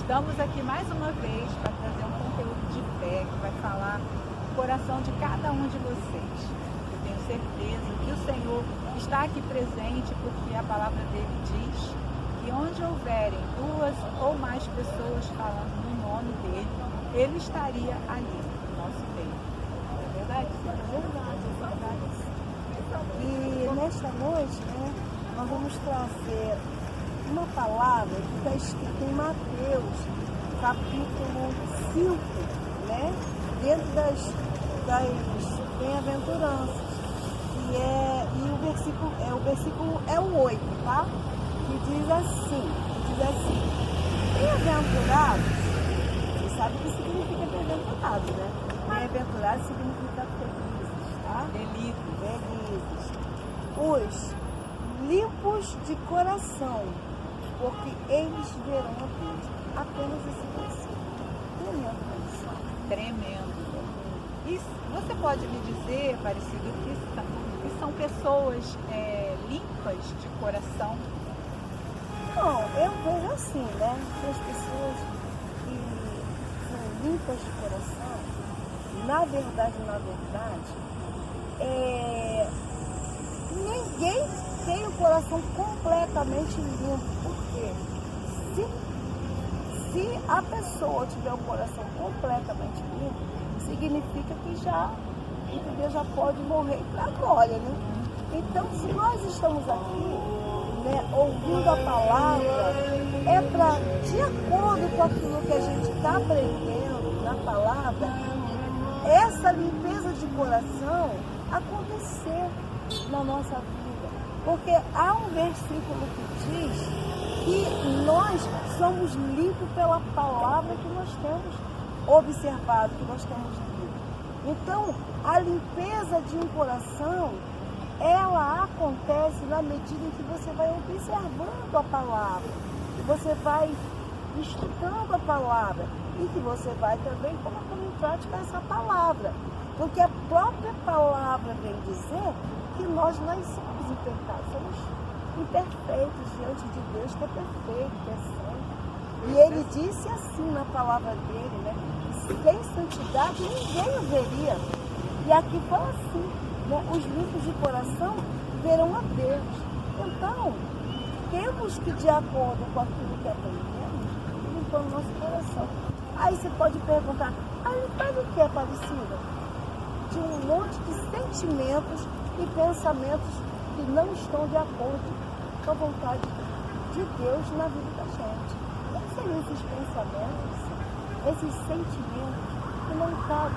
Estamos aqui mais uma vez para trazer um conteúdo de fé que vai falar no coração de cada um de vocês. Eu tenho certeza que o Senhor está aqui presente porque a palavra dele diz que onde houverem duas ou mais pessoas falando no nome dele, ele estaria ali no nosso meio. É verdade? É verdade. E nesta noite, nós vamos trazer uma palavra que está escrita em Mateus, capítulo 5, dentro das bem-aventuranças. E o versículo é o 8, tá? Que diz assim, bem-aventurados, você sabe o que significa bem-aventurado, né? Bem-aventurado significa felizes, tá? Felizes. Os limpos de coração, porque eles verão a Deus. Apenas esse versículo. Tremendo. E você pode me dizer, Aparecido, que são pessoas limpas de coração? Bom, eu vejo assim, que as pessoas que são limpas de coração, na verdade, ninguém tem o coração completamente limpo. Por quê? Se a pessoa tiver o coração completamente limpo, significa que já pode morrer para a glória, né? Então, se nós estamos aqui, ouvindo a palavra, é para, de acordo com aquilo que a gente está aprendendo na palavra, essa limpeza de coração acontecer na nossa vida. Porque há um versículo que diz que nós somos limpos pela palavra que nós temos observado, que nós temos lido. Então, a limpeza de um coração, ela acontece na medida em que você vai observando a palavra, que você vai estudando a palavra e que você vai também colocando em prática essa palavra. Porque a própria palavra vem dizer que nós nascemos em pecado, somos imperfeitos diante de Deus, que é perfeito, que é santo. E ele disse assim na palavra dele, que sem santidade ninguém o veria. E aqui fala assim, os limpos de coração verão a Deus. Então, temos que, de acordo com aquilo que aprendemos, limpar o nosso coração. Aí você pode perguntar, limpar do que, Aparecida? De um monte de sentimentos e pensamentos que não estão de acordo com a vontade de Deus na vida da gente. Quais seriam esses pensamentos, esses sentimentos que não estão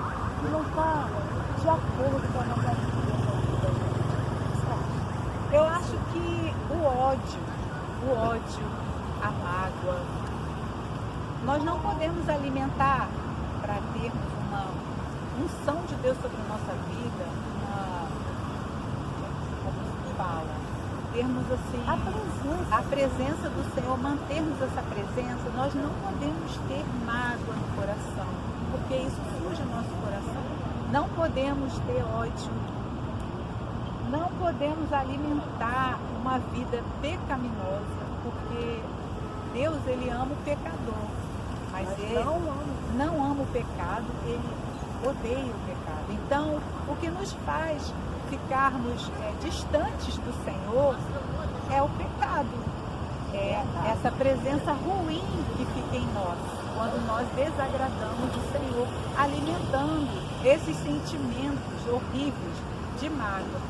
de acordo com a vontade de Deus na vida da gente? Eu acho que o ódio, a mágoa, nós não podemos alimentar para termos uma unção de Deus sobre a nossa vida, termos assim a presença do Senhor, mantermos essa presença. Nós não podemos ter mágoa no coração, porque isso suja o nosso coração. Não podemos ter ódio, não podemos alimentar uma vida pecaminosa, porque Deus, ele ama o pecador, mas ele não ama o pecado, ele odeia o pecado. Então, o que nos faz ficarmos distantes do Senhor é o pecado, essa presença ruim que fica em nós, quando nós desagradamos o Senhor, alimentando esses sentimentos horríveis de mágoa,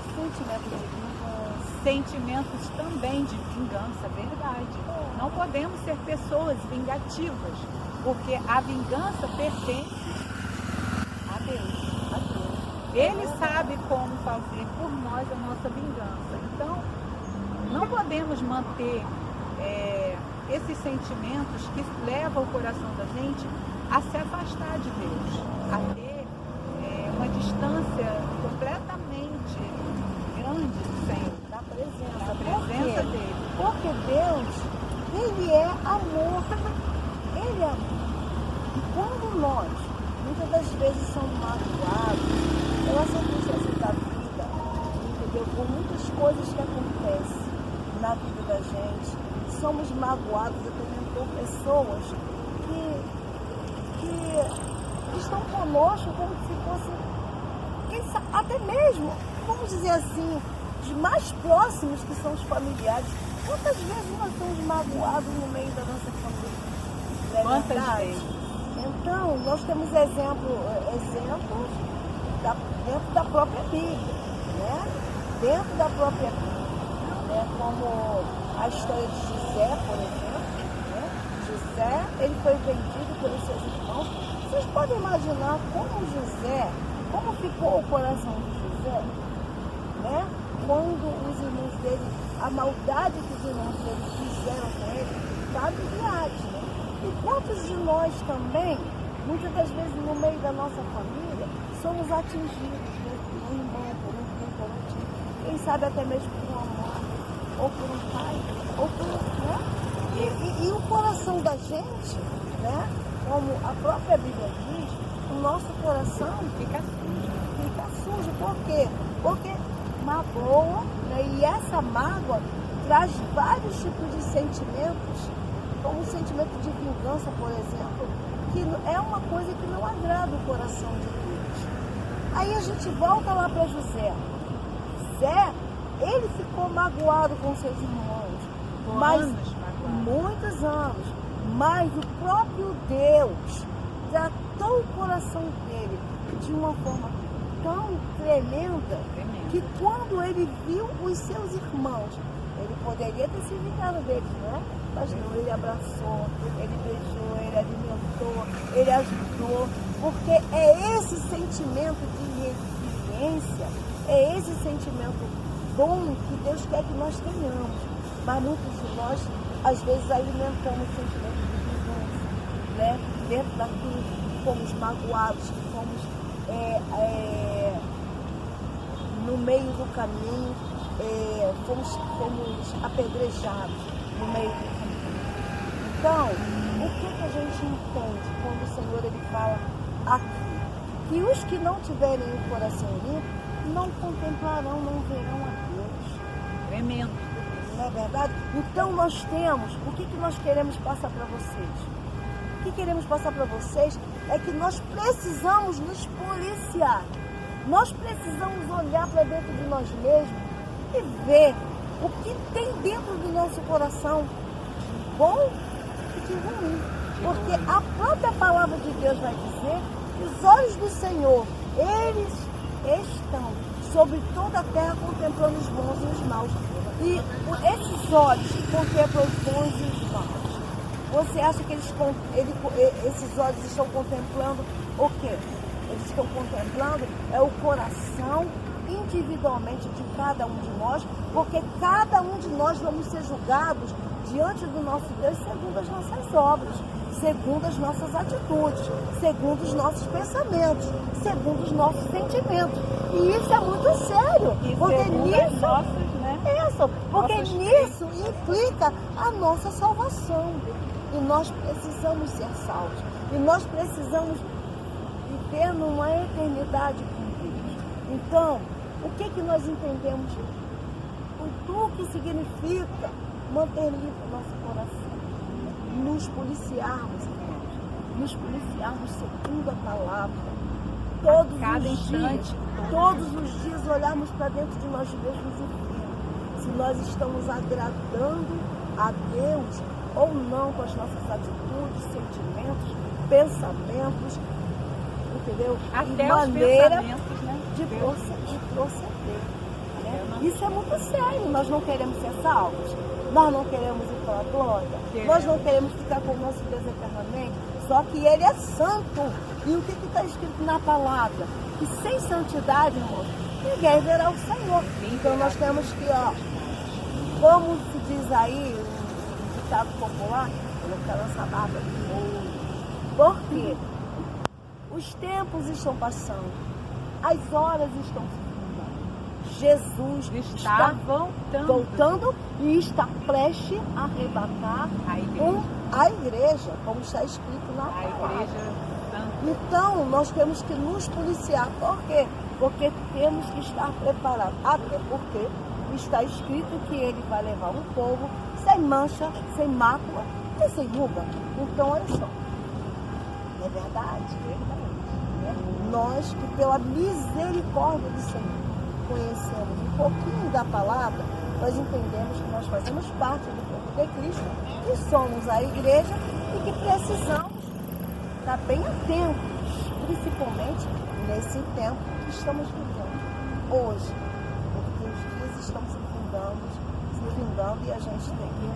sentimentos também de vingança, verdade. Não podemos ser pessoas vingativas, porque a vingança pertence a Deus. Ele sabe como fazer por nós a nossa vingança. Então, não podemos manter esses sentimentos que levam o coração da gente a se afastar de Deus, a ter uma distância completamente grande do Senhor, da presença dele. Porque Deus, ele é amor. Ele é amor. E quando nós, muitas das vezes, somos magoados pela circunstância da vida, entendeu? Por muitas coisas que acontecem na vida da gente, somos magoados também por pessoas que estão conosco como se fosse, quem sabe, até mesmo, vamos dizer assim, os mais próximos, que são os familiares. Quantas vezes nós estamos magoados no meio da nossa família? Não é Quantas verdade? vezes? Então, nós temos exemplos dentro da própria Bíblia, né? Dentro da própria Bíblia, né? Como a história de José, por exemplo, né? José, ele foi vendido pelos seus irmãos. Vocês podem imaginar como ficou o coração de José, né? Quando os irmãos dele, a maldade que os irmãos dele fizeram com ele, familiares, né? E quantos de nós também, muitas das vezes no meio da nossa família, somos atingidos, né? Por um irmão, por um filho, por um tio, quem sabe até mesmo por uma mãe, ou por um pai, ou por né? E o coração da gente, né? Como a própria Bíblia diz, o nosso coração Fica sujo. Por quê? Porque magoa, né? E essa mágoa traz vários tipos de sentimentos, como o sentimento de vingança, por exemplo, que é uma coisa que não agrada o coração de Deus. Aí a gente volta lá para José. José, ele ficou magoado com seus irmãos, muitos anos, mas o próprio Deus tratou o coração dele de uma forma tão tremenda que quando ele viu os seus irmãos, ele poderia ter se vingado deles, né? Mas não, ele abraçou, ele beijou, ele alimentou, ele ajudou, porque é esse sentimento de resiliência, é esse sentimento bom que Deus quer que nós tenhamos. Mas muitos de nós, às vezes, alimentamos o sentimento de vingança, né? Dentro daquilo que fomos magoados, que fomos no meio do caminho, fomos apedrejados no meio do caminho. Então, o que a gente entende quando o Senhor ele fala aqui? Que os que não tiverem o coração limpo não contemplarão, não verão a Deus. tremendo. Não é verdade? Então nós temos, o que nós queremos passar para vocês? O que queremos passar para vocês é que nós precisamos nos policiar. Nós precisamos olhar para dentro de nós mesmos e ver o que tem dentro do nosso coração de bom e de ruim. Porque a própria palavra de Deus vai dizer que os olhos do Senhor, eles estão sobre toda a terra contemplando os bons e os maus. E esses olhos contemplam os bons e os maus. Você acha que esses olhos estão contemplando o quê? Eles estão contemplando o coração individualmente de cada um de nós, porque cada um de nós vamos ser julgados diante do nosso Deus segundo as nossas obras, segundo as nossas atitudes, segundo os nossos pensamentos, segundo os nossos sentimentos. E isso é muito sério, porque nisso implica a nossa salvação. E nós precisamos ser salvos. E nós precisamos viver numa eternidade com Deus. Então, o que nós entendemos? O que significa manter limpo o nosso coração? Nos policiarmos, irmãos. Nos policiarmos segundo a palavra. Todos os dias olharmos para dentro de nós mesmos e ver se nós estamos agradando a Deus ou não com as nossas atitudes, sentimentos, pensamentos, entendeu? Até e os maneira pensamentos, né? de proceder. Né? Isso é muito sério. Nós não queremos ser salvos, nós não queremos ir para a glória, nós não queremos ficar com o nosso Deus eternamente, só que Ele é santo. E o que está escrito na palavra? Que sem santidade, irmão, ninguém verá o Senhor. Então nós temos que, como se diz aí, um ditado popular, eu vou ficar nessa barba de ouro. Por quê? Os tempos estão passando, as horas estão se fundando. Jesus está voltando e está prestes a arrebatar a igreja, como está escrito na palavra. Então, nós temos que nos policiar. Por quê? Porque temos que estar preparados. Até porque está escrito que Ele vai levar um povo sem mancha, sem mácula e sem ruga. Então, olha só. Não é verdade? Nós que pela misericórdia do Senhor conhecemos um pouquinho da palavra, nós entendemos que nós fazemos parte do corpo de Cristo, que somos a igreja e que precisamos estar bem atentos, principalmente nesse tempo que estamos vivendo hoje, porque os dias estão se findando e a gente tem que,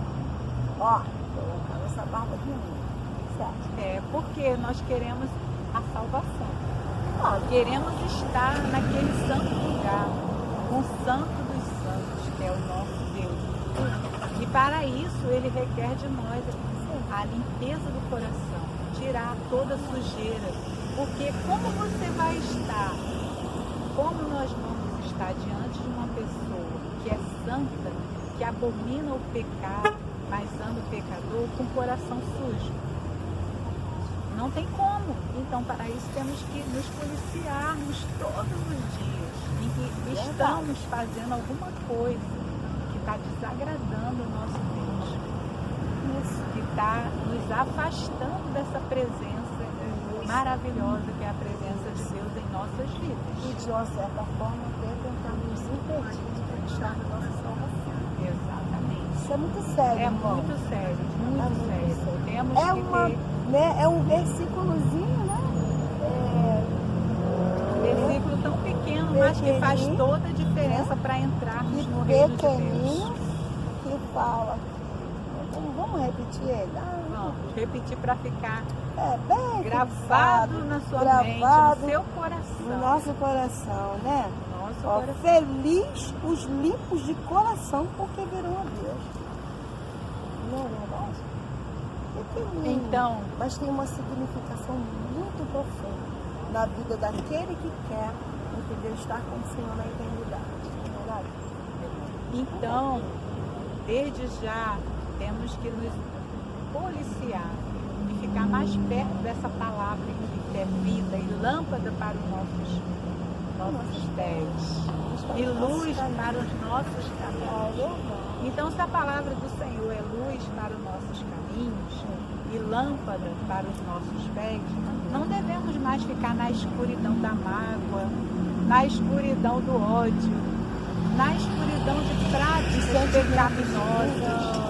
colocar nossa barba de menino, certo? Porque nós queremos a salvação. Queremos estar naquele santo lugar, com o santo dos santos, que é o nosso Deus. E para isso ele requer de nós a limpeza do coração, tirar toda a sujeira. Porque como você vai estar, como nós vamos estar diante de uma pessoa que é santa, que abomina o pecado, mas ama o pecador, com o coração sujo? Não tem como. Então, para isso, temos que nos policiarmos todos os dias em que estamos fazendo alguma coisa que está desagradando o nosso Deus, que está nos afastando dessa presença maravilhosa que é a presença de Deus em nossas vidas. E, de uma certa forma, até tentar nos impedir de conquistar a nossa salvação. Exatamente. Isso é muito sério, irmão. Muito sério, muito sério. Temos que ter... É um versículozinho, né? Versículo tão pequeno, mas que faz toda a diferença para entrarmos no reino de Deus. Que fala. Vamos repetir ele? Vamos repetir para ficar bem gravado na sua mente, no seu coração. No nosso coração, né? Nosso coração. Feliz os limpos de coração, porque verão a Deus. Não é verdade? Então, mas tem uma significação muito profunda na vida daquele que quer, entendeu, estar com o Senhor na eternidade. Não é verdade? Então, desde já, temos que nos policiar e ficar mais perto dessa palavra que é vida e lâmpada para os nossos pés e luz para os nossos caminhos. Então, se a palavra do Senhor é luz para os nossos caminhos e lâmpada para os nossos pés, não devemos mais ficar na escuridão da mágoa, na escuridão do ódio, na escuridão de práticas pecaminosas,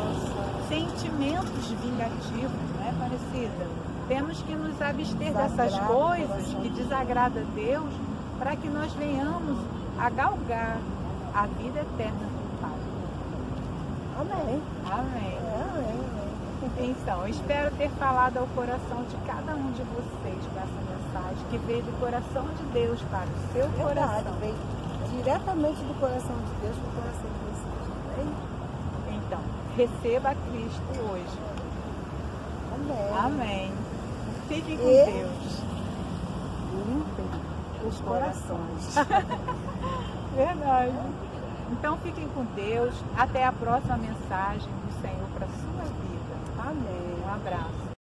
sentimentos vingativos, não é, Aparecida? Temos que nos abster dessas coisas que desagradam a Deus, para que nós venhamos a galgar a vida eterna do Pai. Amém. Amém. Amém. Então, espero ter falado ao coração de cada um de vocês com essa mensagem, que veio do coração de Deus para o seu coração. Veio diretamente do coração de Deus para o coração de vocês. Amém? Então, receba a Cristo hoje. Amém. Amém. Fiquem com Deus. Limpem os corações. Verdade. Então, fiquem com Deus. Até a próxima mensagem do Senhor para a sua vida. Amém. Um abraço.